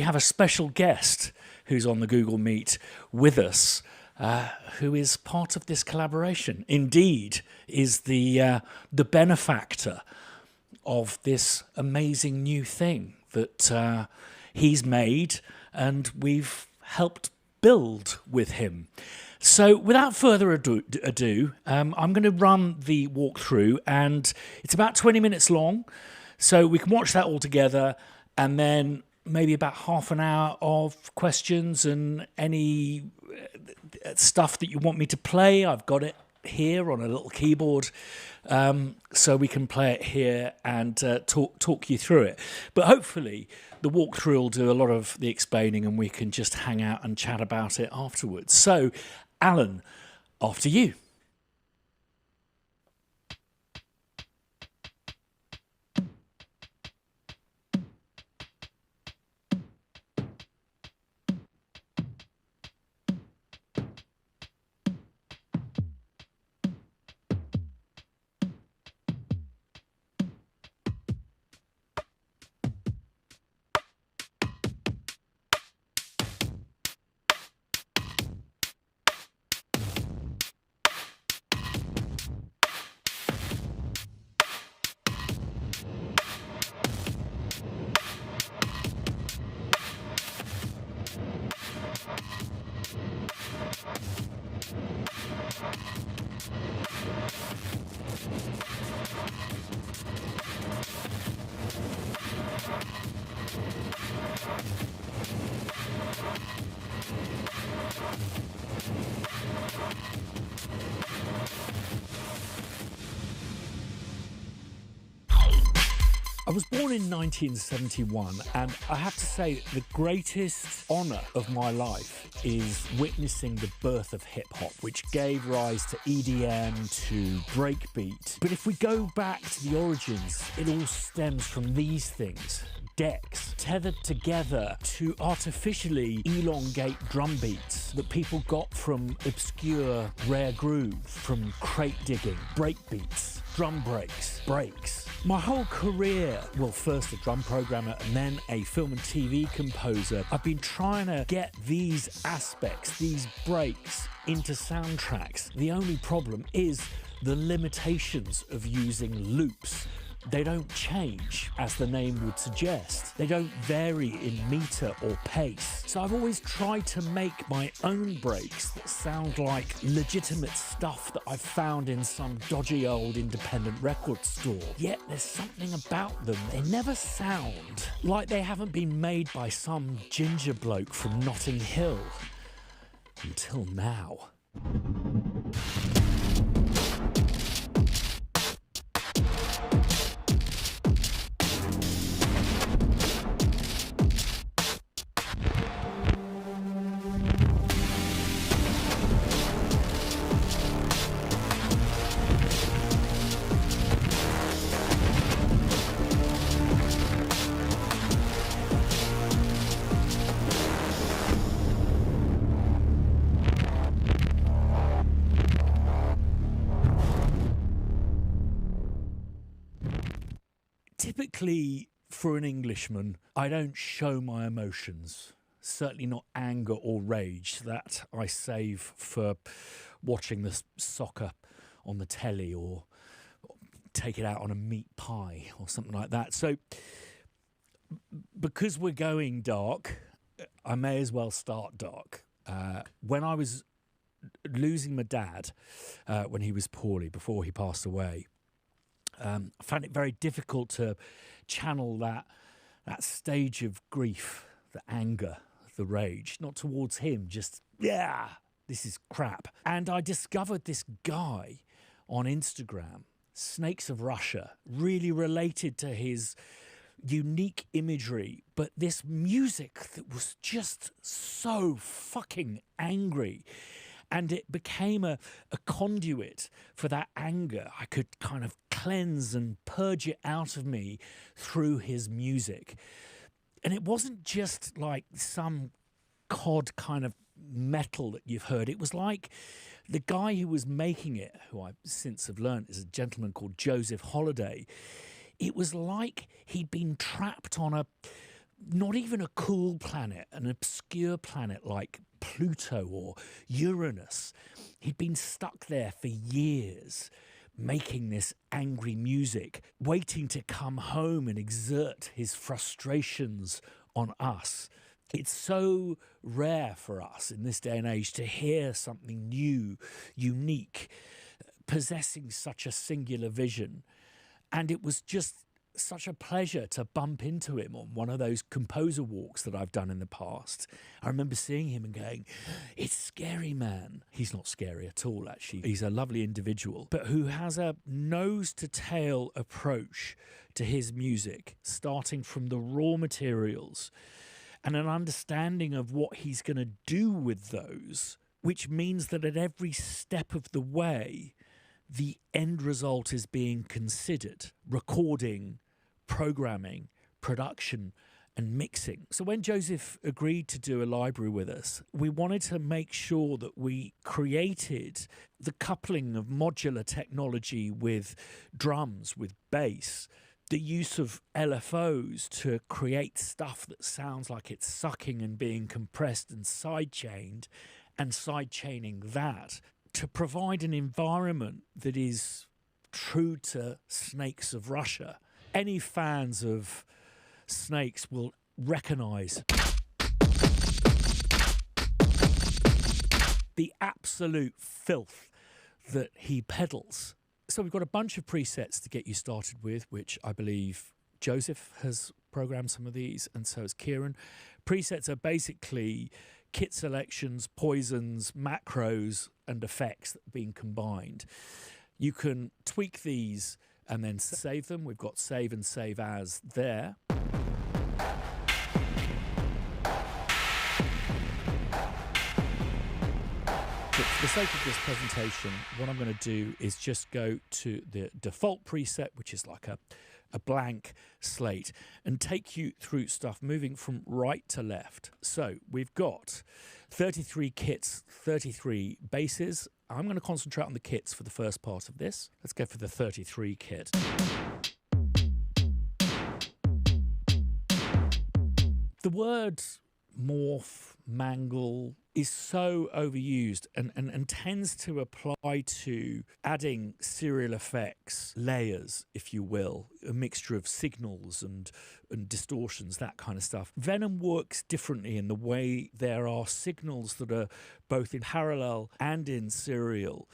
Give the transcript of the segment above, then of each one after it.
We have a special guest who's on the Google Meet with us, who is part of this collaboration. Indeed, is the benefactor of this amazing new thing that he's made, and we've helped build with him. So without further ado, I'm going to run the walkthrough, and it's about 20 minutes long, so we can watch that all together, and then maybe about half an hour of questions and any stuff that you want me to play. I've got it here on a little keyboard, so we can play it here and talk you through it. But hopefully the walkthrough will do a lot of the explaining, and we can just hang out and chat about it afterwards. So, Alan, after you. I was born in 1971, and I have to say the greatest honour of my life is witnessing the birth of hip-hop, which gave rise to EDM, to breakbeat. But if we go back to the origins, it all stems from these things. Decks tethered together to artificially elongate drum beats that people got from obscure rare grooves, from crate digging, breakbeats, drum breaks. My whole career, well, first a drum programmer and then a film and TV composer, I've been trying to get these aspects, these breaks, into soundtracks. The only problem is the limitations of using loops. They don't change, as the name would suggest. They don't vary in meter or pace. So I've always tried to make my own breaks that sound like legitimate stuff that I've found in some dodgy old independent record store. Yet there's something about them. They never sound like they haven't been made by some ginger bloke from Notting Hill. Until now. Typically, for an Englishman, I don't show my emotions. Certainly not anger or rage. That I save for watching the soccer on the telly, or take it out on a meat pie or something like that. So, because we're going dark, I may as well start dark. When I was losing my dad, when he was poorly, before he passed away, I found it very difficult to channel that stage of grief, the anger, the rage, not towards him, just, yeah, this is crap. And I discovered this guy on Instagram, Snakes of Russia, really related to his unique imagery, but this music that was just so fucking angry. And it became a conduit for that anger. I could kind of cleanse and purge it out of me through his music. And it wasn't just like some cod kind of metal that you've heard. It was like the guy who was making it, who I since have learned is a gentleman called Joseph Holliday. It was like he'd been trapped on a not even a cool planet, an obscure planet like Pluto or Uranus. He'd been stuck there for years, making this angry music, waiting to come home and exert his frustrations on us. It's so rare for us in this day and age to hear something new, unique, possessing such a singular vision. And it was just such a pleasure to bump into him on one of those composer walks that I've done in the past. I remember seeing him and going, it's scary, man. He's not scary at all, actually. He's a lovely individual, but who has a nose-to-tail approach to his music, starting from the raw materials and an understanding of what he's going to do with those, which means that at every step of the way, the end result is being considered: recording, programming, production, and mixing. So when Joseph agreed to do a library with us, we wanted to make sure that we created the coupling of modular technology with drums, with bass, the use of LFOs to create stuff that sounds like it's sucking and being compressed and side-chained, and side-chaining that, to provide an environment that is true to Snakes of Russia. Any fans of Snakes will recognise the absolute filth that he peddles. So we've got a bunch of presets to get you started with, which I believe Joseph has programmed some of these, and so has Kieran. Presets are basically kit selections, poisons, macros, and effects that have been combined. You can tweak these and then save them. We've got save and save as there. But for the sake of this presentation, what I'm going to do is just go to the default preset, which is like a blank slate, and take you through stuff moving from right to left. So we've got 33 kits, 33 basses. I'm going to concentrate on the kits for the first part of this. Let's go for the 33 kit. The word morph, mangle is so overused and tends to apply to adding serial effects, layers, if you will, a mixture of signals and distortions, that kind of stuff. Venom works differently in the way there are signals that are both in parallel and in serial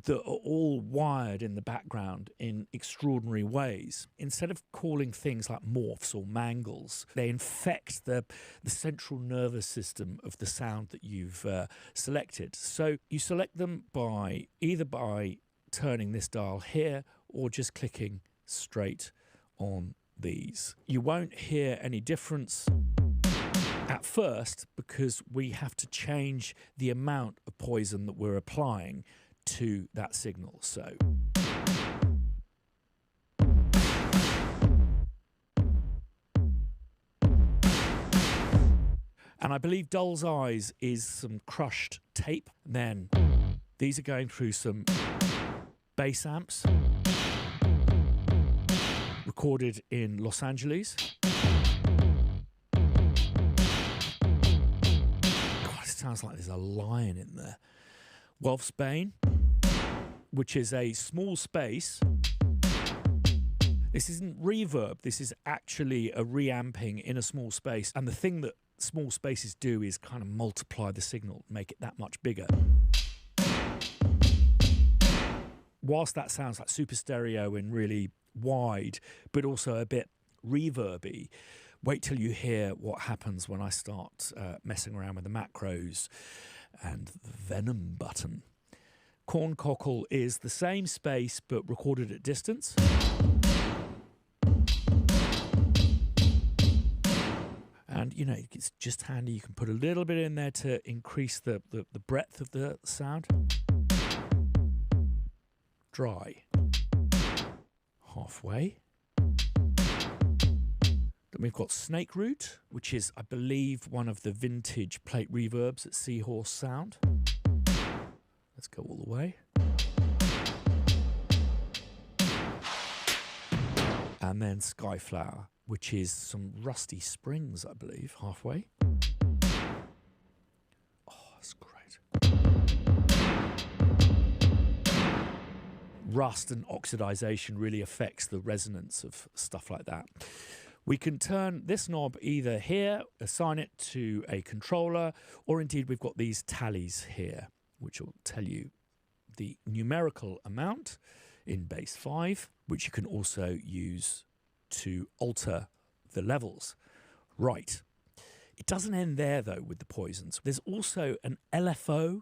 that are all wired in the background in extraordinary ways. Instead of calling things like morphs or mangles, they infect the central nervous system of the sound that you've selected. So you select them either by turning this dial here or just clicking straight on these. You won't hear any difference at first because we have to change the amount of poison that we're applying to that signal. So and I believe Doll's Eyes is some crushed tape. And then these are going through some bass amps recorded in Los Angeles. God, it sounds like there's a lion in there. Wolfsbane, which is a small space. This isn't reverb, this is actually a reamping in a small space. And the thing that small spaces do is kind of multiply the signal, make it that much bigger. Whilst that sounds like super stereo and really wide, but also a bit reverby, wait till you hear what happens when I start messing around with the macros and the Venom button. Corncockle is the same space but recorded at distance. And, you know, it's just handy. You can put a little bit in there to increase the breadth of the sound. Dry. Halfway. Then we've got Snake Root, which is, I believe, one of the vintage plate reverbs at Seahorse Sound. Let's go all the way. And then Skyflower. which is some rusty springs, I believe, halfway. Oh, that's great. Rust and oxidization really affects the resonance of stuff like that. We can turn this knob either here, assign it to a controller, or indeed we've got these tallies here, which will tell you the numerical amount in bass 5, which you can also use to alter the levels. Right. It doesn't end there, though, with the Poisons. There's also an LFO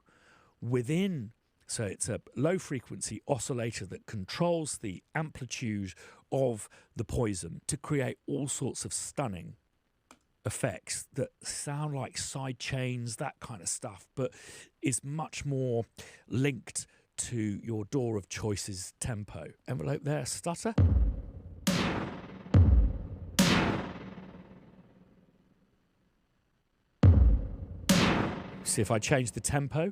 within. So it's a low-frequency oscillator that controls the amplitude of the Poison to create all sorts of stunning effects that sound like side chains, that kind of stuff, but is much more linked to your Door of Choice's tempo. Envelope there, stutter. See if I change the tempo.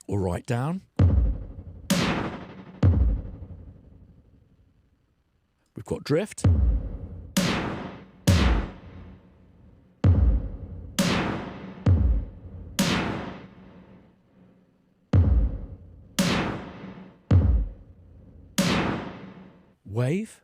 Or right down. We've got drift. Wave.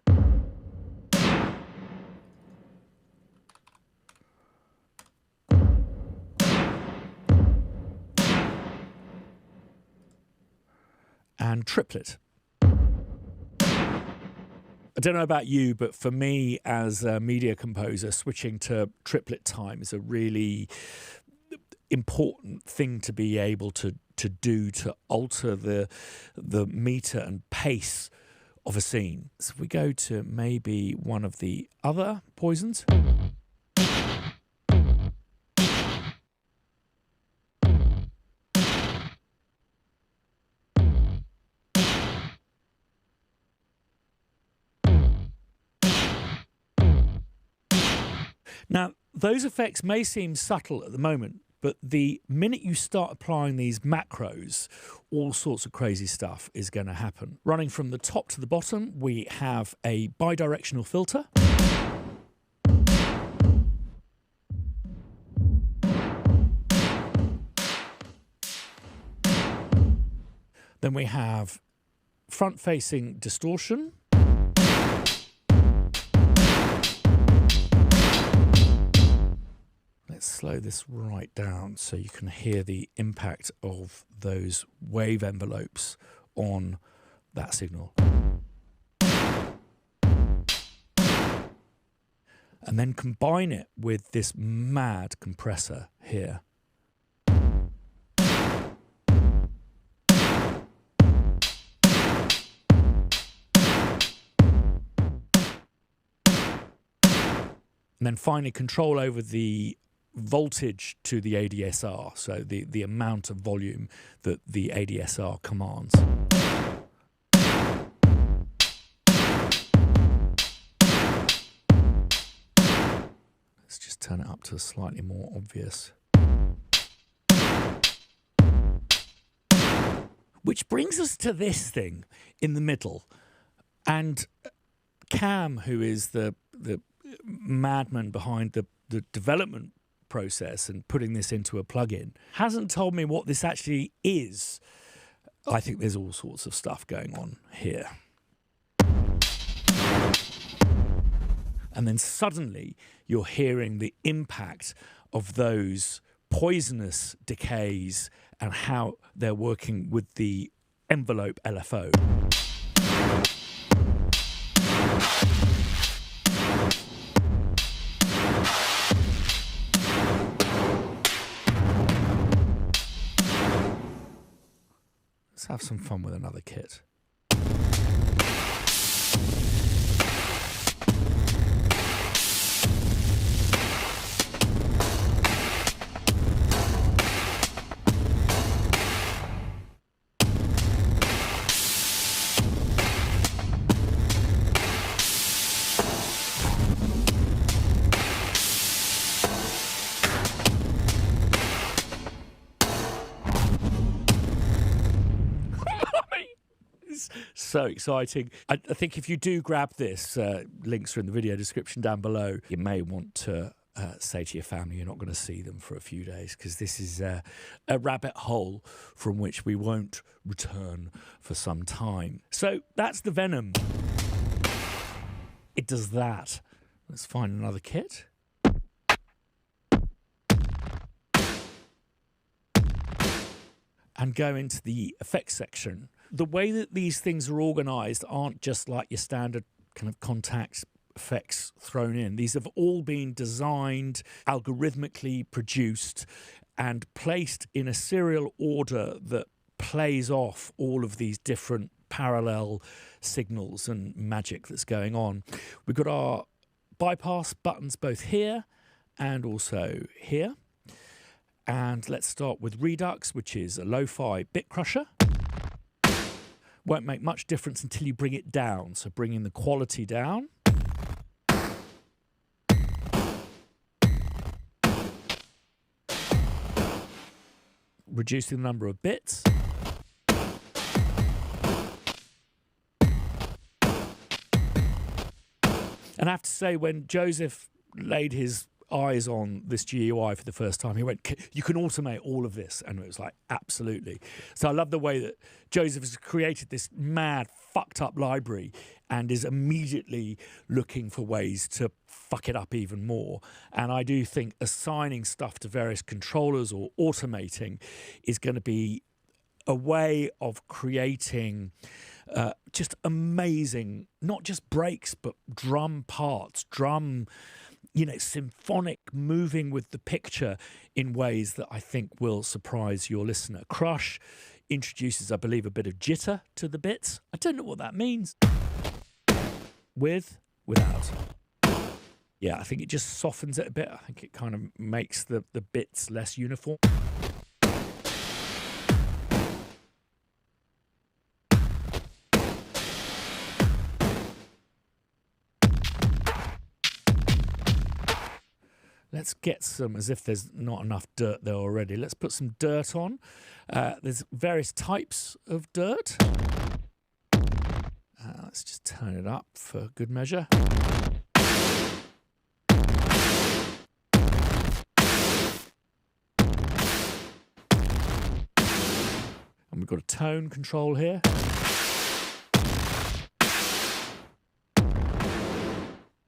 And triplet. I don't know about you, but for me as a media composer, switching to triplet time is a really important thing to be able to do to alter the meter and pace of a scene. So if we go to maybe one of the other Poisons. Now, those effects may seem subtle at the moment, but the minute you start applying these macros, all sorts of crazy stuff is going to happen. Running from the top to the bottom, we have a bidirectional filter. Then we have front-facing distortion. Let's slow this right down so you can hear the impact of those wave envelopes on that signal. And then combine it with this mad compressor here. And then finally control over the voltage to the ADSR, so the amount of volume that the ADSR commands. Let's just turn it up to slightly more obvious. Which brings us to this thing in the middle. And Cam, who is the madman behind the development process and putting this into a plugin, hasn't told me what this actually is. I think there's all sorts of stuff going on here. And then suddenly you're hearing the impact of those poisonous decays and how they're working with the envelope LFO. Let's have some fun with another kit. So exciting. I think if you do grab this, links are in the video description down below, you may want to say to your family you're not going to see them for a few days, because this is a rabbit hole from which we won't return for some time. So that's the Venom. It does that. Let's find another kit. And go into the effects section. The way that these things are organised aren't just like your standard kind of Contact effects thrown in. These have all been designed, algorithmically produced, and placed in a serial order that plays off all of these different parallel signals and magic that's going on. We've got our bypass buttons both here and also here. And let's start with Redux, which is a lo-fi bit crusher. Won't make much difference until you bring it down. So bringing the quality down. Reducing the number of bits. And I have to say, when Joseph laid his eyes on this GUI for the first time, he went, you can automate all of this. And it was like, absolutely. So I love the way that Joseph has created this mad, fucked up library and is immediately looking for ways to fuck it up even more. And I do think assigning stuff to various controllers or automating is going to be a way of creating just amazing, not just breaks, but drum parts, symphonic, moving with the picture in ways that I think will surprise your listener. Crush introduces, I believe, a bit of jitter to the bits. I don't know what that means. Without. Yeah, I think it just softens it a bit. I think it kind of makes the bits less uniform. Let's get some, as if there's not enough dirt there already. Let's put some dirt on. There's various types of dirt. Let's just turn it up for good measure. And we've got a tone control here.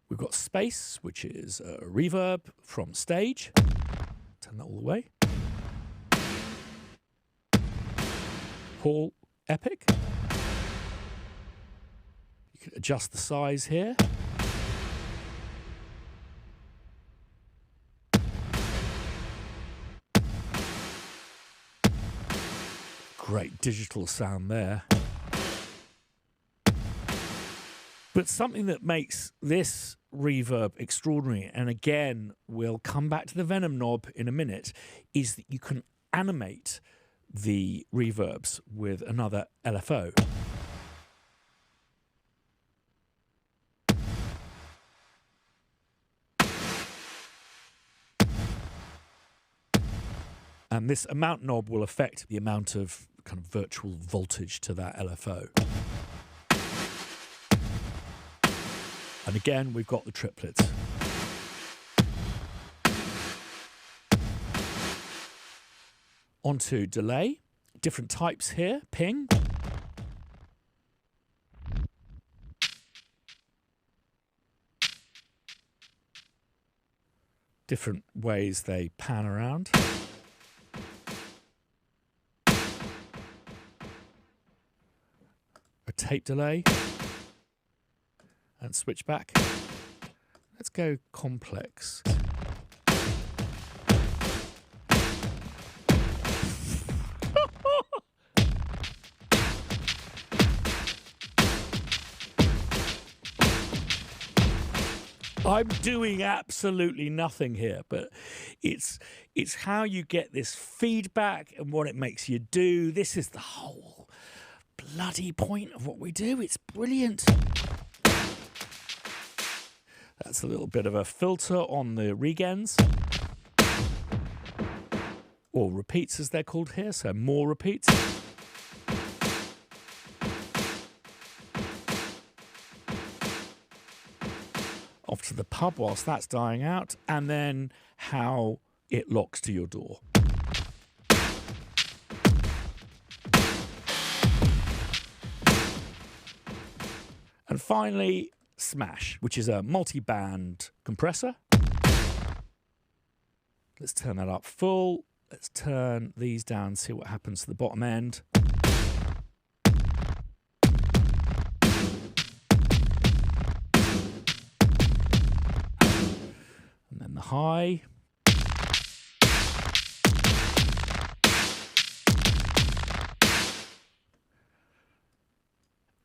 We've got space, which is a reverb from stage. Turn that all the way. Hall epic. You can adjust the size here. Great digital sound there. But something that makes this reverb extraordinary, and again, we'll come back to the Venom knob in a minute, is that you can animate the reverbs with another LFO. And this amount knob will affect the amount of kind of virtual voltage to that LFO. And again, we've got the triplets. Onto delay. Different types here. Ping. Different ways they pan around. A tape delay. And switch back. Let's go complex. I'm doing absolutely nothing here, but it's how you get this feedback and what it makes you do. This is the whole bloody point of what we do. It's brilliant. That's a little bit of a filter on the regens, or repeats as they're called here, so more repeats. to the pub whilst that's dying out, and then how it locks to your door. And finally, Smash, which is a multi-band compressor. Let's turn that up full. Let's turn these down, see what happens to the bottom end. And then the high.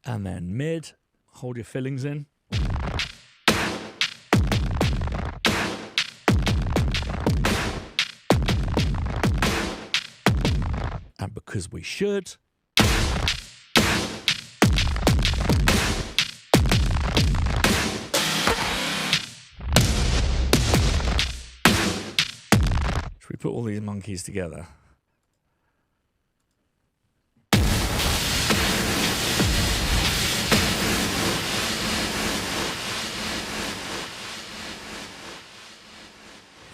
And then mid. Hold your fillings in. And because we should, should we put all these monkeys together?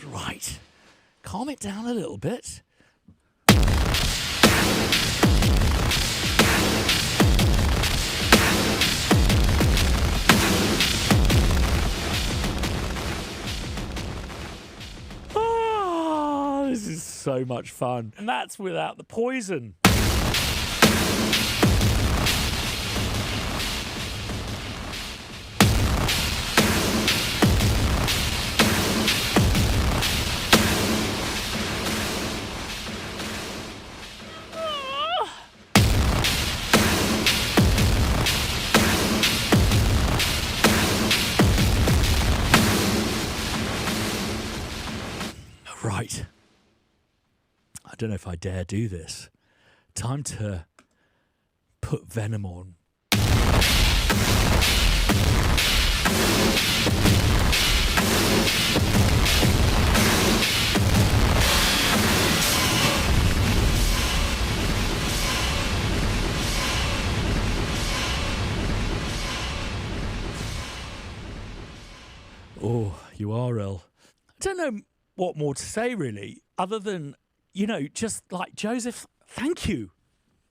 Right, calm it down a little bit. This is so much fun. And that's without the poison. Right. I don't know if I dare do this. Time to put Venom on. Oh, you are ill. I don't know what more to say, really, other than, you know, just like, Joseph, thank you.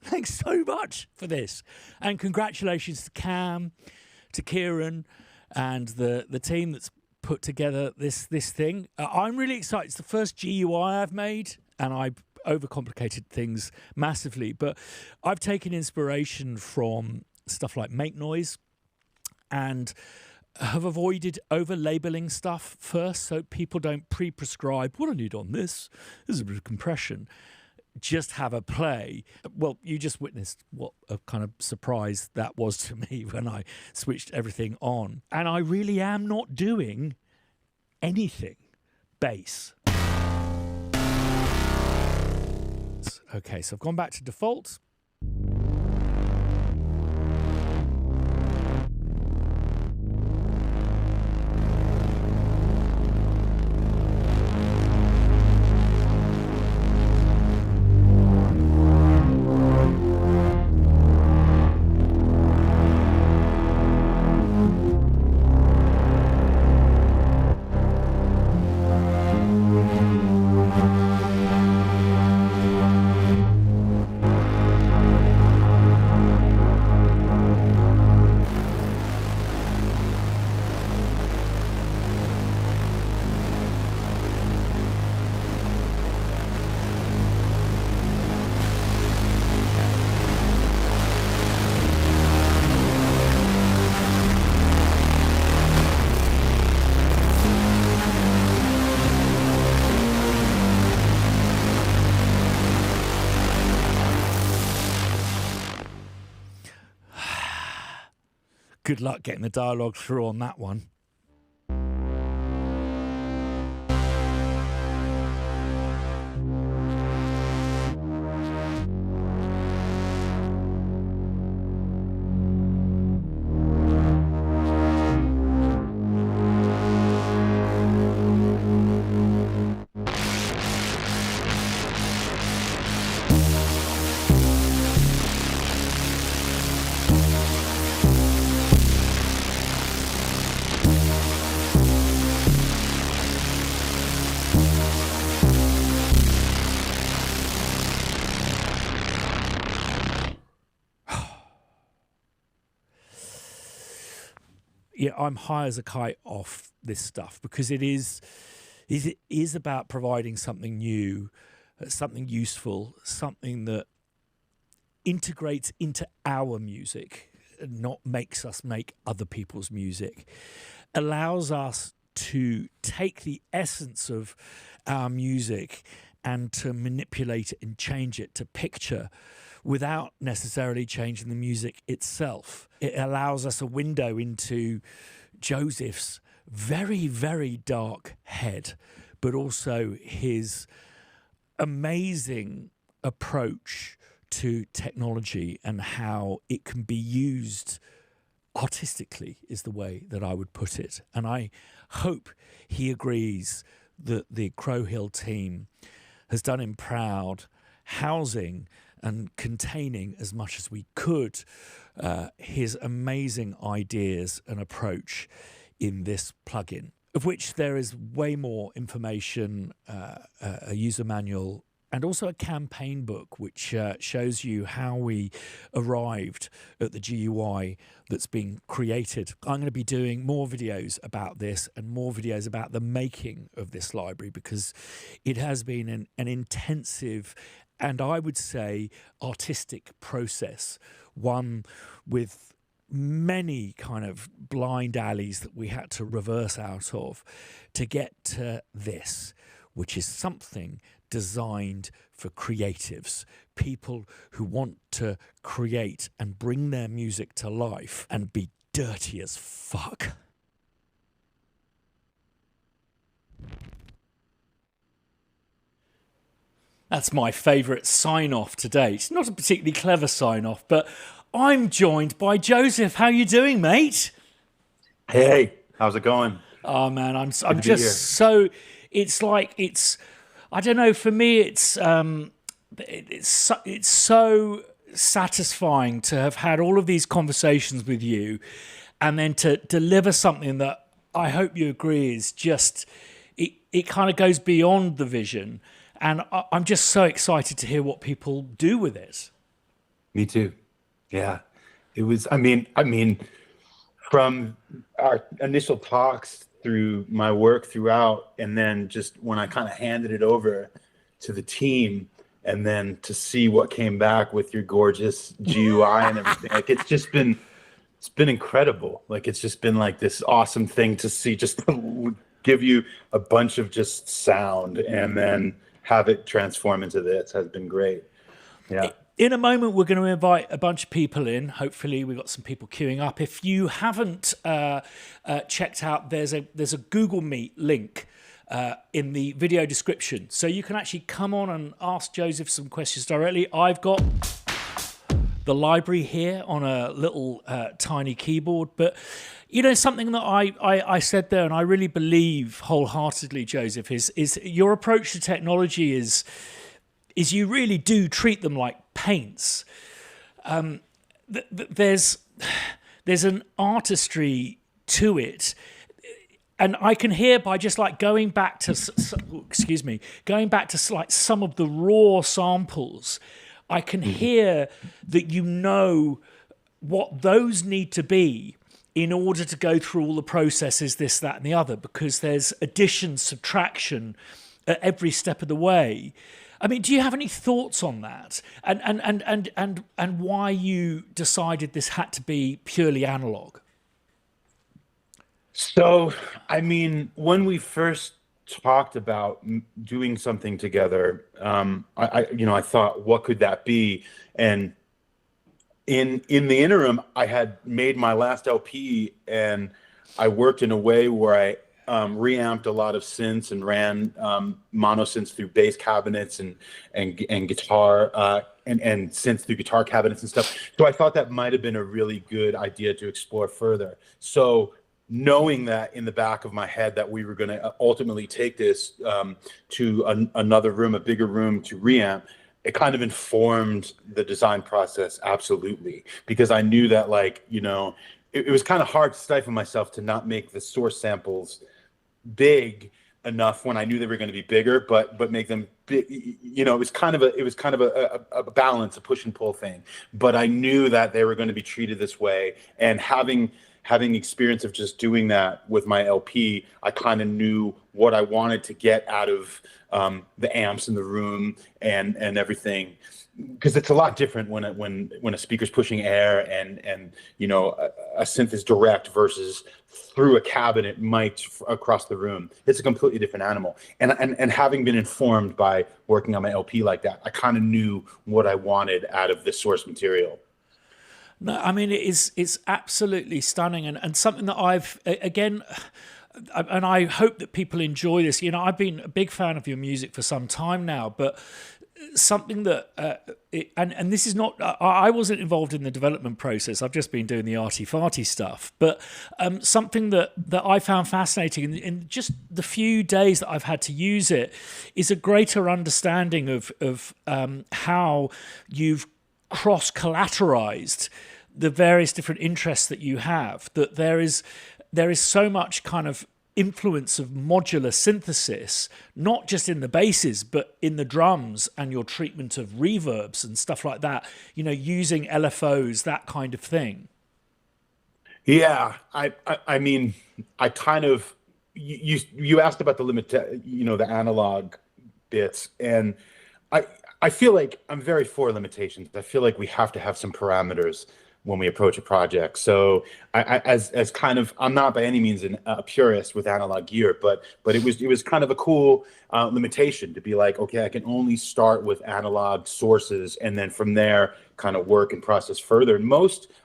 Thanks so much for this. And congratulations to Cam, to Kieran, and the team that's put together this thing. I'm really excited. It's the first GUI I've made, and I overcomplicated things massively. But I've taken inspiration from stuff like Make Noise and have avoided over-labeling stuff first, so people don't pre-prescribe, what I need on this is a bit of compression. Just have a play. Well, you just witnessed what a kind of surprise that was to me when I switched everything on. And I really am not doing anything bass. Okay, so I've gone back to default. Good luck getting the dialogue through on that one. I'm high as a kite off this stuff, because it is about providing something new, something useful, something that integrates into our music, not makes us make other people's music, allows us to take the essence of our music and to manipulate it and change it to picture without necessarily changing the music itself. It allows us a window into Joseph's very, very dark head, but also his amazing approach to technology and how it can be used artistically, is the way that I would put it. And I hope he agrees that the Crow Hill team has done him proud, housing and containing as much as we could his amazing ideas and approach in this plugin, of which there is way more information, a user manual, and also a campaign book which shows you how we arrived at the GUI that's been created. I'm going to be doing more videos about this and more videos about the making of this library, because it has been an intensive and, I would say, artistic process, one with many kind of blind alleys that we had to reverse out of to get to this, which is something designed for creatives, people who want to create and bring their music to life and be dirty as fuck. That's my favourite sign-off to date. Not a particularly clever sign-off, but I'm joined by Joseph. How you doing, mate? Hey, how's it going? Oh man, I'm just so. It's like I don't know. For me, it's so satisfying to have had all of these conversations with you, and then to deliver something that I hope you agree is just it kind of goes beyond the vision, and I'm just so excited to hear what people do with it. Me too. Yeah, it was. I mean, from our initial talks through my work throughout, and then just when I kind of handed it over to the team, and then to see what came back with your gorgeous GUI and everything, like it's been incredible. Like it's just been like this awesome thing to see, just give you a bunch of just sound and then have it transform into this has been great. Yeah. In a moment, we're going to invite a bunch of people in. Hopefully, we've got some people queuing up. If you haven't checked out, there's a Google Meet link in the video description. So you can actually come on and ask Joseph some questions directly. I've got the library here on a little tiny keyboard. But, you know, something that I said there, and I really believe wholeheartedly, Joseph, is your approach to technology is you really do treat them like paints. There's an artistry to it, and I can hear by just like going back to like some of the raw samples, I can hear that you know what those need to be in order to go through all the processes, this, that, and the other, because there's addition, subtraction at every step of the way. I mean, do you have any thoughts on that, and why you decided this had to be purely analog? So, I mean, when we first talked about doing something together, I thought, what could that be? And in the interim, I had made my last LP, and I worked in a way where I reamped a lot of synths and ran mono synths through bass cabinets and guitar and synths through guitar cabinets and stuff. So I thought that might have been a really good idea to explore further. So knowing that in the back of my head that we were going to ultimately take this to another room, a bigger room to reamp, it kind of informed the design process absolutely, because I knew that, like, you know, it was kind of hard to stifle myself to not make the source samples big enough when I knew they were going to be bigger, but make them big. You know, it was kind of a balance, a push and pull thing. But I knew that they were going to be treated this way, and having having experience of just doing that with my LP, I kind of knew what I wanted to get out of the amps in the room and everything, because it's a lot different when a speaker's pushing air and you know a synth is direct versus through a cabinet mic'd across the room. It's a completely different animal. And having been informed by working on my LP like that, I kind of knew what I wanted out of the source material. No, I mean, it's absolutely stunning, and something that I've, again, and I hope that people enjoy this. You know, I've been a big fan of your music for some time now, but something that, and this is not, I wasn't involved in the development process. I've just been doing the arty-farty stuff. But something that I found fascinating in just the few days that I've had to use it is a greater understanding of how you've cross-collateralized the various different interests that you have, that there is so much kind of influence of modular synthesis, not just in the basses, but in the drums and your treatment of reverbs and stuff like that, you know, using LFOs, that kind of thing. Yeah, I mean, I kind of, you asked about the the analog bits, and I feel like I'm very for limitations. I feel like we have to have some parameters when we approach a project. So as kind of, I'm not by any means a purist with analog gear, but it was kind of a cool limitation to be like, okay, I can only start with analog sources, and then from there kind of work and process further. And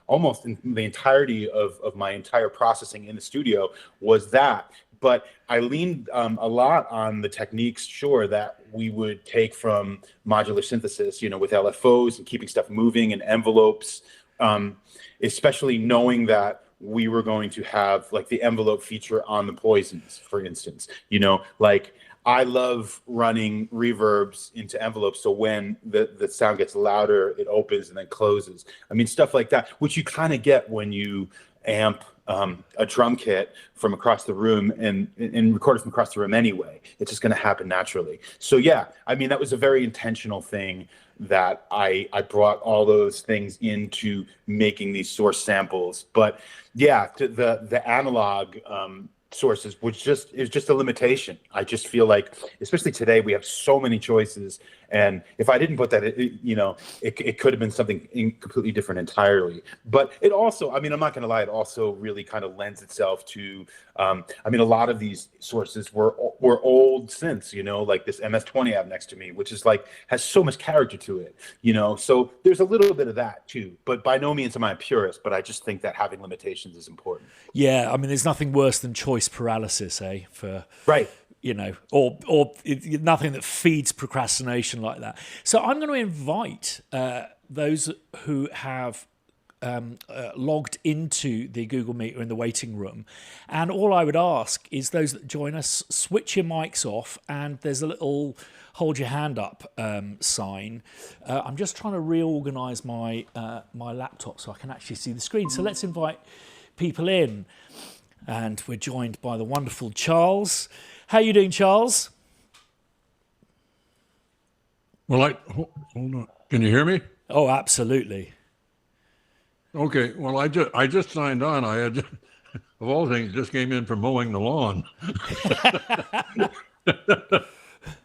almost in the entirety of my entire processing in the studio was that. But I leaned a lot on the techniques, sure, that we would take from modular synthesis, you know, with LFOs and keeping stuff moving and envelopes, especially knowing that we were going to have like the envelope feature on the Poisons, for instance. You know, like I love running reverbs into envelopes, so when the sound gets louder, it opens and then closes. I mean, stuff like that, which you kind of get when you amp a drum kit from across the room and record it from across the room anyway. It's just going to happen naturally. So yeah, I mean, that was a very intentional thing that I brought all those things into making these source samples. But yeah, the analog sources is just a limitation. I just feel like, especially today, we have so many choices, and if I didn't put that, it could have been something completely different entirely. But it also, I mean, I'm not going to lie, it also really kind of lends itself to, I mean, a lot of these sources were old synths, you know, like this MS-20 I have next to me, which is like, has so much character to it, you know, so there's a little bit of that too. But by no means am I a purist, but I just think that having limitations is important. Yeah, I mean, there's nothing worse than choice paralysis, for right. You know, or nothing that feeds procrastination like that. So I'm going to invite those who have logged into the Google Meet or in the waiting room, and all I would ask is those that join us, switch your mics off, and there's a little hold your hand up sign. I'm just trying to reorganize my laptop so I can actually see the screen. So let's invite people in, and we're joined by the wonderful Charles. How are you doing, Charles? Well, hold on. Can you hear me? Oh, absolutely. Okay. Well, I just signed on. I had, of all things, just came in from mowing the lawn,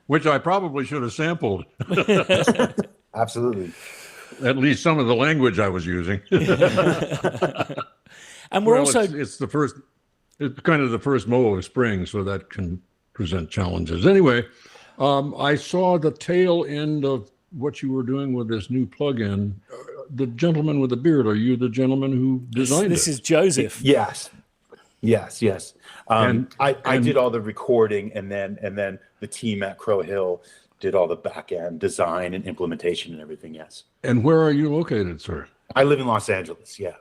which I probably should have sampled. Absolutely. At least some of the language I was using. And we're also it's kind of the first mow of spring, so that can present challenges. Anyway, I saw the tail end of what you were doing with this new plugin. The gentleman with the beard, are you the gentleman who designed this? This is Joseph. Yes. I did all the recording, and then the team at Crow Hill did all the back end design and implementation and everything. Yes. And where are you located, sir? I live in Los Angeles. Yeah.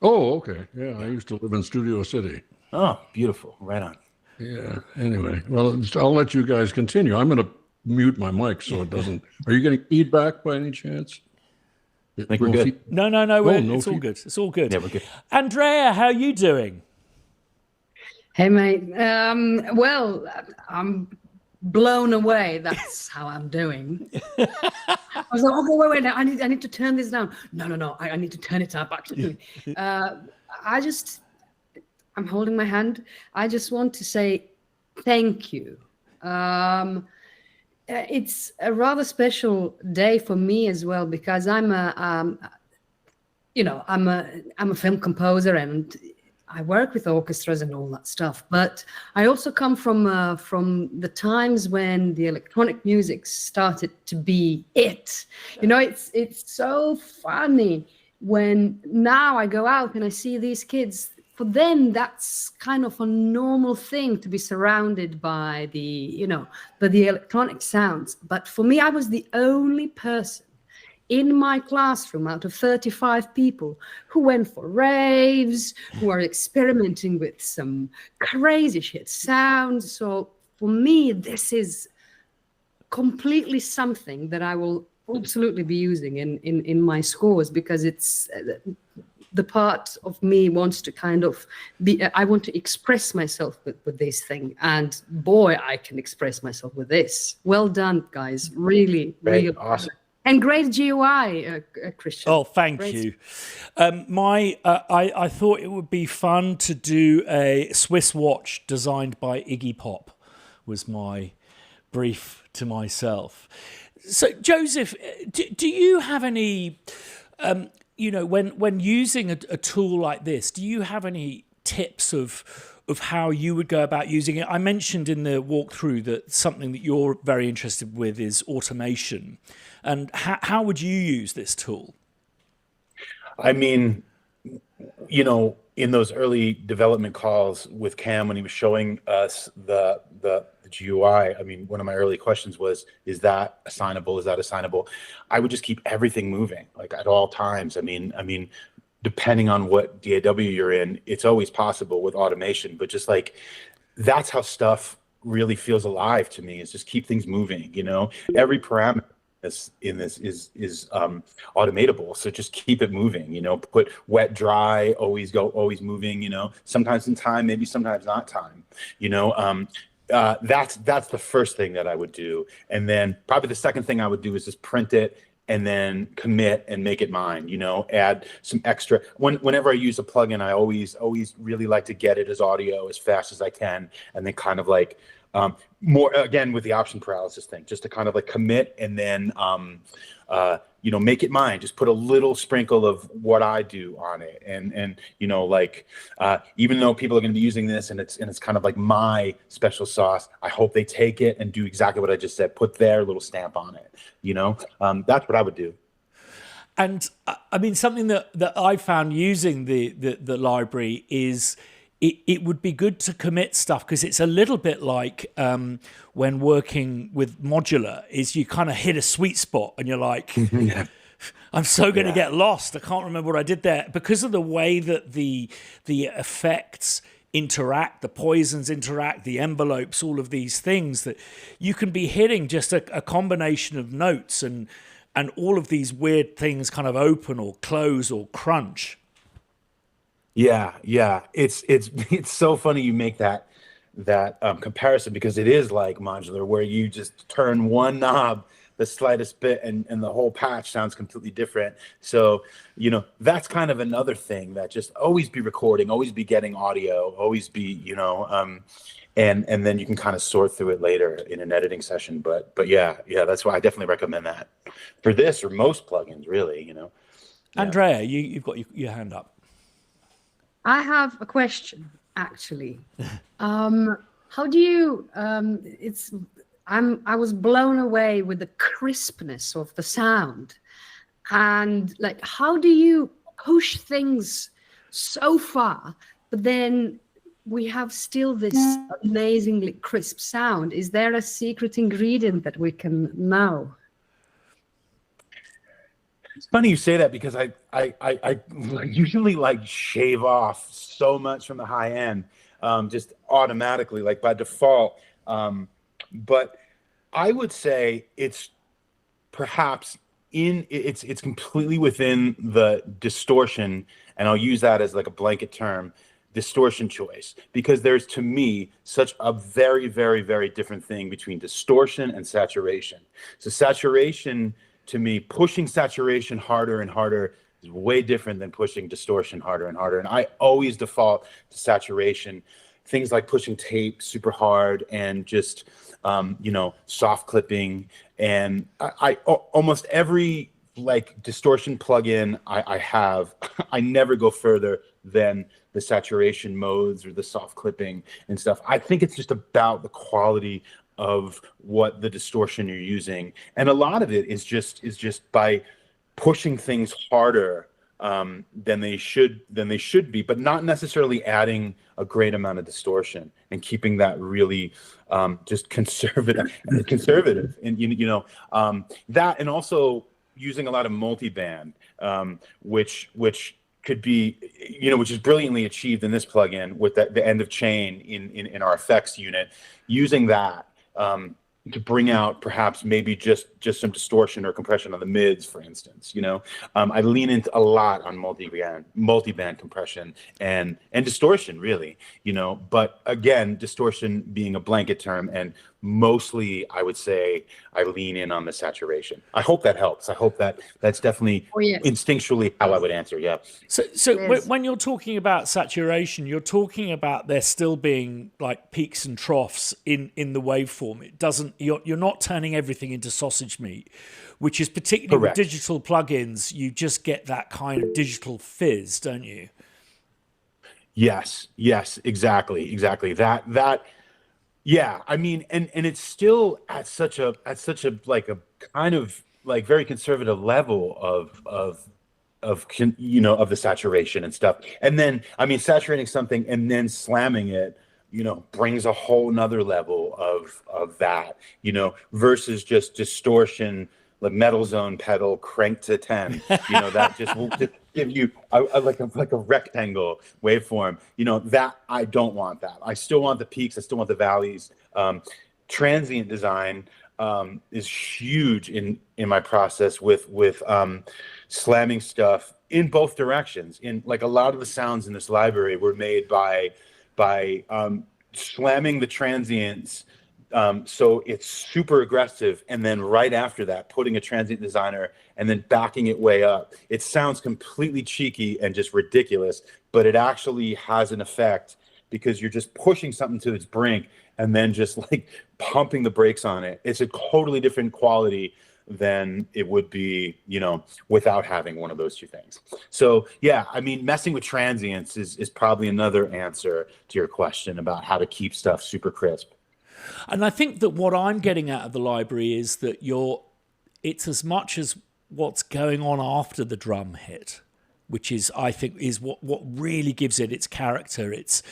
Oh, okay. Yeah, I used to live in Studio City. Oh, beautiful. Right on. Yeah. Anyway, well, I'll let you guys continue. I'm going to mute my mic so it doesn't. Are you getting feedback by any chance? I think we're good. No. It's all good. It's all good. Yeah, we're good. Andrea, how are you doing? Hey, mate. Well, I'm blown away. That's how I'm doing. I was like, okay, wait. I need to turn this down. No. I need to turn it up. Actually, I'm holding my hand. I just want to say thank you. It's a rather special day for me as well, because I'm a film composer and I work with orchestras and all that stuff. But I also come from the times when the electronic music started to be it. You know, it's so funny when now I go out and I see these kids. For them, that's kind of a normal thing to be surrounded by the electronic sounds. But for me, I was the only person in my classroom out of 35 people who went for raves, who are experimenting with some crazy shit sounds. So for me, this is completely something that I will absolutely be using in my scores, because it's the part of me wants to kind of be, I want to express myself with this thing. And boy, I can express myself with this. Well done, guys. Really, really awesome. And great GUI, Christian. Oh, thank you. I thought it would be fun to do a Swiss watch designed by Iggy Pop, was my brief to myself. So, Joseph, do you have any... when using a tool like this, do you have any tips of how you would go about using it? I mentioned in the walkthrough that something that you're very interested with is automation. And how would you use this tool? I mean, in those early development calls with Cam when he was showing us the GUI, I mean, one of my early questions was, is that assignable? Is that assignable? I would just keep everything moving, like at all times. I mean, depending on what DAW you're in, it's always possible with automation, but just like, that's how stuff really feels alive to me, is just keep things moving, every parameter in this is automatable, so just keep it moving, put wet, dry, always moving, sometimes in time, maybe sometimes not time, that's the first thing that I would do. And then probably the second thing I would do is just print it and then commit and make it mine, add some extra. Whenever I use a plugin, I always really like to get it as audio as fast as I can, and then kind of like more, again, with the option paralysis thing, just to kind of like commit and then make it mine. Just put a little sprinkle of what I do on it, and even though people are going to be using this and it's kind of like my special sauce, I hope they take it and do exactly what I just said. Put their little stamp on it. That's what I would do. And I mean, something that I found using the library is it would be good to commit stuff, because it's a little bit like when working with modular, is you kind of hit a sweet spot and you're like, yeah. I'm so going to get lost. I can't remember what I did there, because of the way that the effects interact, the poisons interact, the envelopes, all of these things, that you can be hitting just a combination of notes and all of these weird things kind of open or close or crunch. Yeah. It's so funny you make that comparison, because it is like modular, where you just turn one knob the slightest bit and the whole patch sounds completely different. So, that's kind of another thing, that just always be recording, always be getting audio, always be, and then you can kind of sort through it later in an editing session. But yeah, that's why I definitely recommend that for this or most plugins, really, Yeah. Andrea, you've got your hand up. I have a question, actually. How do you? I was blown away with the crispness of the sound, and like, how do you push things so far, but then we have still this amazingly crisp sound? Is there a secret ingredient that we can know? It's funny you say that, because I usually like shave off so much from the high end, just automatically, like by default. But I would say it's perhaps it's completely within the distortion, and I'll use that as like a blanket term, distortion choice, because there's, to me, such a very, very, very different thing between distortion and saturation. So saturation, to me, pushing saturation harder and harder is way different than pushing distortion harder and harder. And I always default to saturation. Things like pushing tape super hard and just, soft clipping. And almost every like distortion plugin I have, I never go further than the saturation modes or the soft clipping and stuff. I think it's just about the quality of what the distortion you're using. And a lot of it is just by pushing things harder than they should be, but not necessarily adding a great amount of distortion and keeping that really just conservative, and that, and also using a lot of multiband, which could be, which is brilliantly achieved in this plugin with the end of chain in our effects unit, using that to bring out perhaps maybe just some distortion or compression on the mids, for instance. I lean into a lot on multiband compression and distortion, really. But again, distortion being a blanket term, and mostly I would say I lean in on the saturation. I hope that helps. I hope that's definitely instinctually how I would answer. Yeah. So when you're talking about saturation, you're talking about there still being like peaks and troughs in the waveform. It doesn't. You're not turning everything into sausage meat, which is particularly Correct. with digital plugins. You just get that kind of digital fizz, don't you? Yes, exactly. That. Yeah, I mean, and it's still at such a like a kind of like very conservative level of the saturation and stuff. And then, I mean, saturating something and then slamming it, brings a whole nother level of that, versus just distortion, like metal zone pedal cranked to 10, that just will just give you like a rectangle waveform, that I don't want that. I still want the peaks. I still want the valleys. Transient design is huge in my process with slamming stuff in both directions. In like a lot of the sounds in this library were made by slamming the transients, so it's super aggressive, and then right after that putting a transient designer and then backing it way up. It sounds completely cheeky and just ridiculous, but it actually has an effect because you're just pushing something to its brink and then just like pumping the brakes on it. It's a totally different quality than it would be, without having one of those two things. So yeah, I mean, messing with transients is probably another answer to your question about how to keep stuff super crisp. And I think that what I'm getting out of the library is that it's as much as what's going on after the drum hit, which is, I think, is what really gives it its character. It's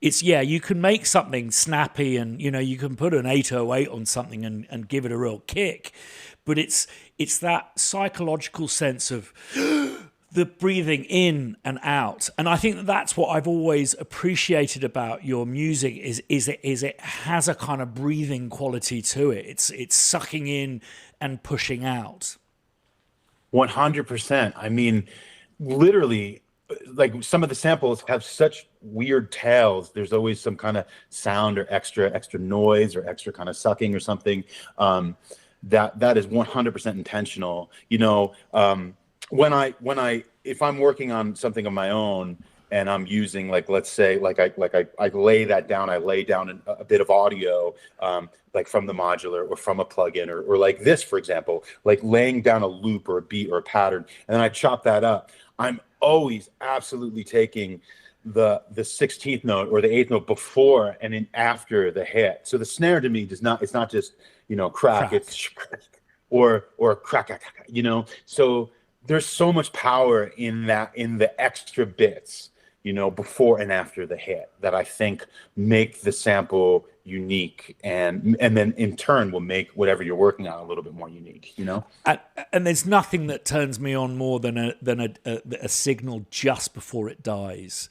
you can make something snappy and, you can put an 808 on something and give it a real kick, but it's that psychological sense of the breathing in and out. And I think that's what I've always appreciated about your music is it has a kind of breathing quality to it. It's sucking in and pushing out. 100%. I mean, literally, like some of the samples have such weird tails. There's always some kind of sound or extra noise or extra kind of sucking or something. That is 100% intentional. If I'm working on something of my own and I'm using, like, let's say, I lay that down, I lay down a bit of audio, like from the modular or from a plugin or like this, for example, like laying down a loop or a beat or a pattern, and then I chop that up. I'm always absolutely taking the 16th note or the 8th note before and then after the hit. So the snare to me it's not just, crack. It's or crack, so there's so much power in the extra bits, before and after the hit, that I think make the sample unique, and then in turn will make whatever you're working on a little bit more unique. And there's nothing that turns me on more than a signal just before it dies.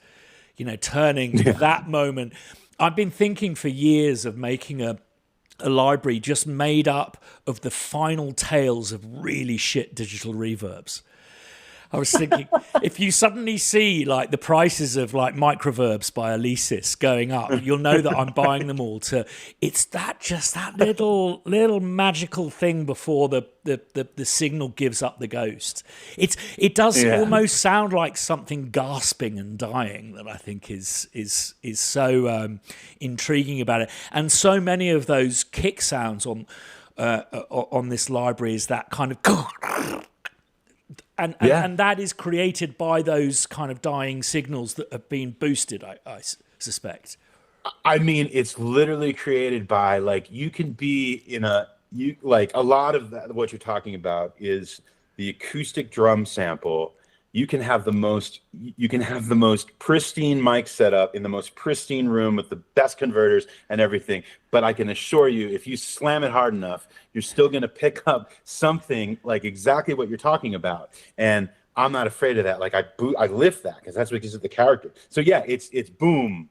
Turning that moment. I've been thinking for years of making a library just made up of the final tails of really shit digital reverbs. I was thinking, if you suddenly see like the prices of like microverbs by Alesis going up, you'll know that I'm buying them all. It's that little magical thing before the signal gives up the ghost. It does almost sound like something gasping and dying that I think is so intriguing about it. And so many of those kick sounds on this library is that kind of and that is created by those kind of dying signals that have been boosted, I suspect. I mean, it's literally created by, like, you can be in a lot of what you're talking about is the acoustic drum sample. You can have the most pristine mic setup in the most pristine room with the best converters and everything. But I can assure you, if you slam it hard enough, you're still going to pick up something like exactly what you're talking about. And I'm not afraid of that. Like I lift that because that's what gives it the character. So yeah, it's boom.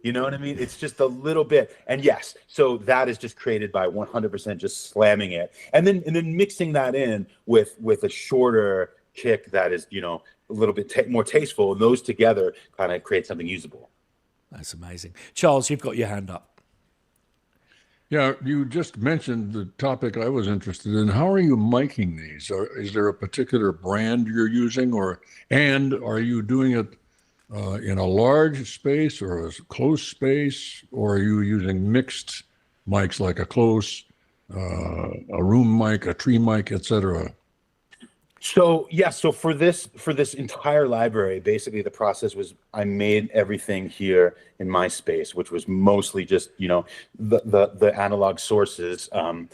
You know what I mean? It's just a little bit. And yes, so that is just created by 100% just slamming it. And then mixing that in with a shorter kick that is, a little bit more tasteful, and those together kind of create something usable. That's amazing. Charles, you've got your hand up. Yeah, you just mentioned the topic I was interested in. How are you miking these? Is there a particular brand you're using, and are you doing it in a large space or a close space, or are you using mixed mics like a close, a room mic, a tree mic, etc.? So for this entire library, basically the process was I made everything here in my space, which was mostly just the analog sources, a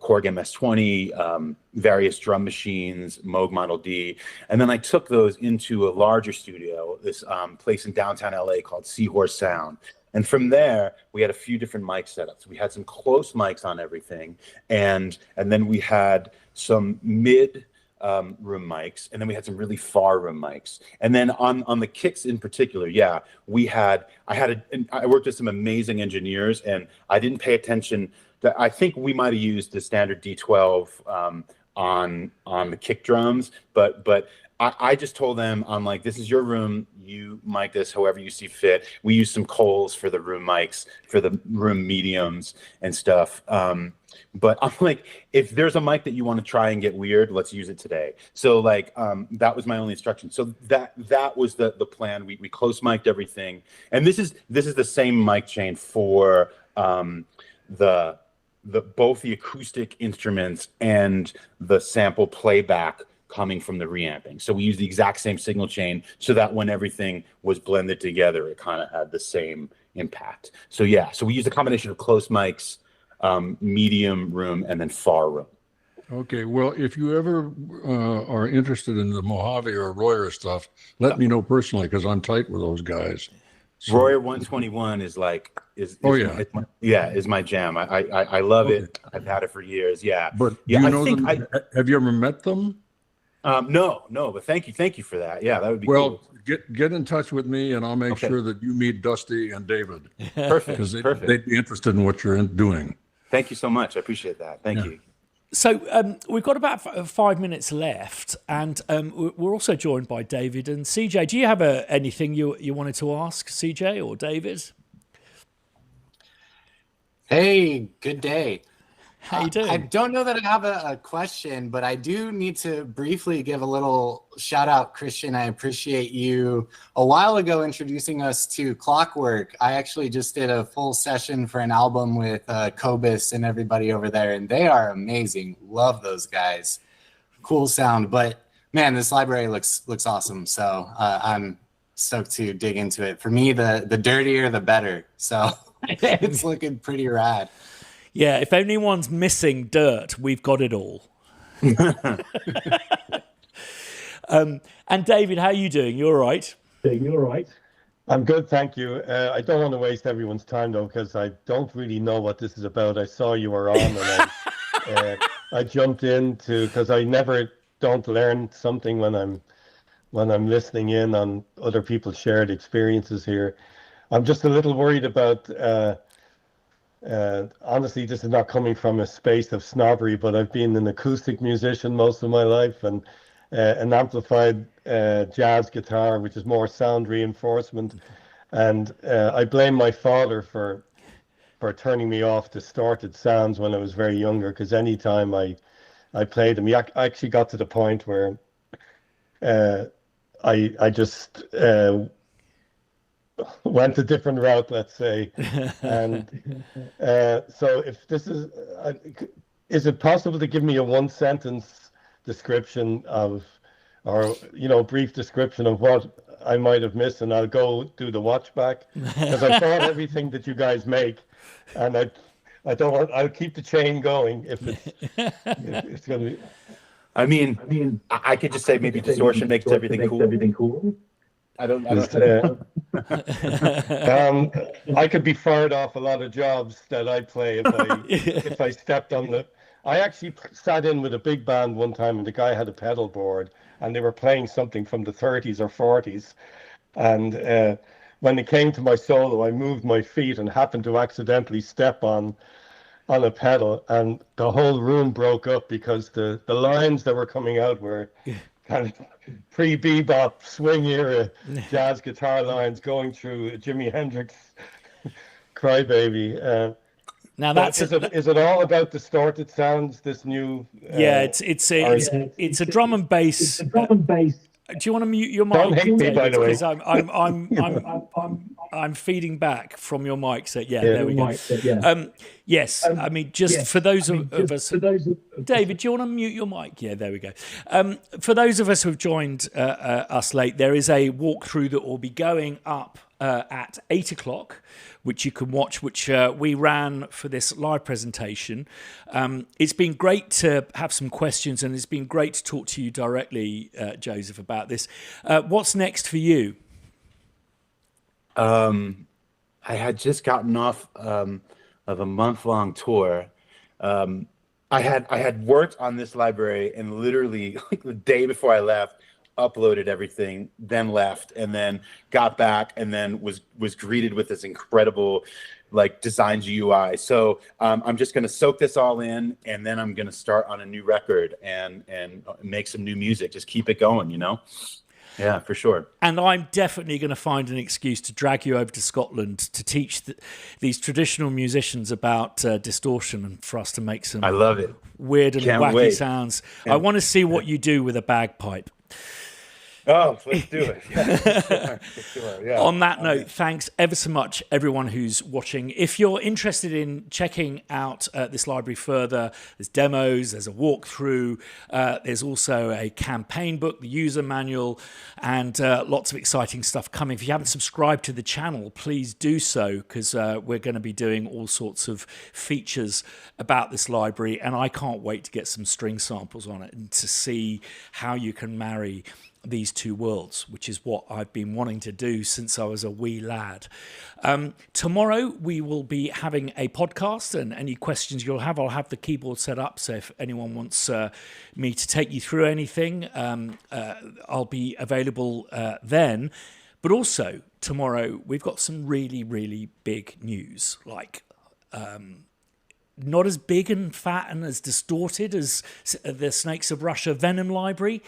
Korg MS-20, various drum machines, Moog Model D, and then I took those into a larger studio, this place in downtown LA called Seahorse Sound. And from there, we had a few different mic setups. We had some close mics on everything, and then we had some mid room mics, and then we had some really far room mics. And then on the kicks in particular, I worked with some amazing engineers, and I didn't pay attention. I think we might have used the standard D12 on the kick drums, but I just told them, I'm like, this is your room, you mic this however you see fit. We use some Coles for the room mics, for the room mediums and stuff. But I'm like, if there's a mic that you want to try and get weird, let's use it today. So that was my only instruction. So that was the plan. We close mic'd everything. And this is the same mic chain for both the acoustic instruments and the sample playback coming from the reamping. So we use the exact same signal chain so that when everything was blended together, it kind of had the same impact. So we use a combination of close mics, medium room, and then far room. Okay, well, if you ever are interested in the Mojave or Royer stuff, let me know personally, because I'm tight with those guys. So, Royer 121 is my jam. I love it. I've had it for years. Yeah. But do you know them? Have you ever met them? No, but thank you for that. Yeah, that would be cool. Get in touch with me, and I'll make sure that you meet Dusty and David. Perfect. Because they'd be interested in what you're doing. Thank you so much. I appreciate that. Thank you. So we've got about 5 minutes left, and we're also joined by David and CJ. Do you have anything you wanted to ask CJ or David? Hey, good day. How you doing? I don't know that I have a question, but I do need to briefly give a little shout out, Christian. I appreciate you a while ago introducing us to Clockwork. I actually just did a full session for an album with Cobus and everybody over there, and they are amazing. Love those guys. Cool sound, but man, this library looks awesome. So I'm stoked to dig into it. For me, the dirtier, the better. So it's looking pretty rad. Yeah, if anyone's missing dirt, we've got it all. And David, how are you doing? You all right? I'm good, thank you. I don't want to waste everyone's time, though, because I don't really know what this is about. I saw you were on, and I jumped in because I never don't learn something when I'm listening in on other people's shared experiences here. I'm just a little worried about... honestly, this is not coming from a space of snobbery, but I've been an acoustic musician most of my life, and an amplified jazz guitar, which is more sound reinforcement. And I blame my father for turning me off distorted sounds when I was very younger, because anytime I played them, I actually got to the point where I just went a different route, let's say. And so if this is it possible to give me a one sentence description of, or brief description of what I might have missed, and I'll go do the watch back, because I bought everything that you guys make, and I don't want. I'll keep the chain going if it's going to be. I mean, I could just say maybe distortion makes everything cool. I don't I could be fired off a lot of jobs that I play if I stepped on the. I actually sat in with a big band one time, and the guy had a pedal board, and they were playing something from the 30s or 40s. And when it came to my solo, I moved my feet and happened to accidentally step on a pedal, and the whole room broke up, because the lines that were coming out were kind of pre-bebop swing era jazz guitar lines going through Jimi Hendrix Crybaby. Now that's is it all about distorted sounds? This new it's a drum and bass. Do you want to mute your mic? Don't hate me, by the way. Because I'm feeding back from your mic. So there we go. Yes, I mean, just for those of us. David, do you want to mute your mic? Yeah, there we go. For those of us who have joined us late, there is a walkthrough that will be going up at 8 o'clock, which you can watch, which we ran for this live presentation. It's been great to have some questions, and it's been great to talk to you directly, Joseph, about this. What's next for you? I had just gotten off of a month-long tour. I had worked on this library, and literally like the day before I left, uploaded everything, then left, and then got back, and then was greeted with this incredible like design GUI. So I'm just going to soak this all in, and then I'm going to start on a new record and make some new music. Just keep it going, Yeah, for sure. And I'm definitely going to find an excuse to drag you over to Scotland to teach these traditional musicians about distortion, and for us to make some I love it. Weird and Can't wacky wait. sounds. I want to see what you do with a bagpipe. Oh, let's do it. Yeah, for sure. Yeah. On that note, thanks ever so much, everyone who's watching. If you're interested in checking out this library further, there's demos, there's a walkthrough, there's also a campaign book, the user manual, and lots of exciting stuff coming. If you haven't subscribed to the channel, please do so, because we're going to be doing all sorts of features about this library, and I can't wait to get some string samples on it and to see how you can marry these two worlds, which is what I've been wanting to do since I was a wee lad. Tomorrow we will be having a podcast, and any questions you'll have, I'll have the keyboard set up, so if anyone wants me to take you through anything, I'll be available then. But also tomorrow we've got some really, really big news, like not as big and fat and as distorted as the Snakes of Russia Venom library,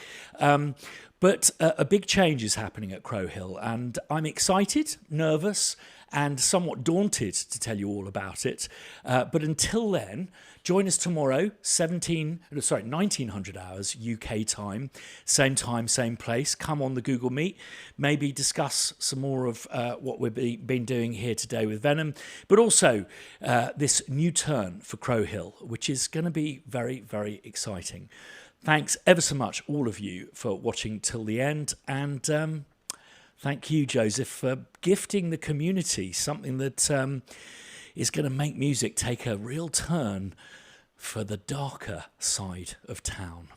but a big change is happening at Crow Hill, and I'm excited, nervous, and somewhat daunted to tell you all about it. But until then, join us tomorrow, 1900 hours UK time, same place. Come on the Google Meet, maybe discuss some more of what we've been doing here today with Venom, but also this new turn for Crow Hill, which is going to be very, very exciting. Thanks ever so much, all of you, for watching till the end. And thank you, Joseph, for gifting the community something that is going to make music take a real turn for the darker side of town.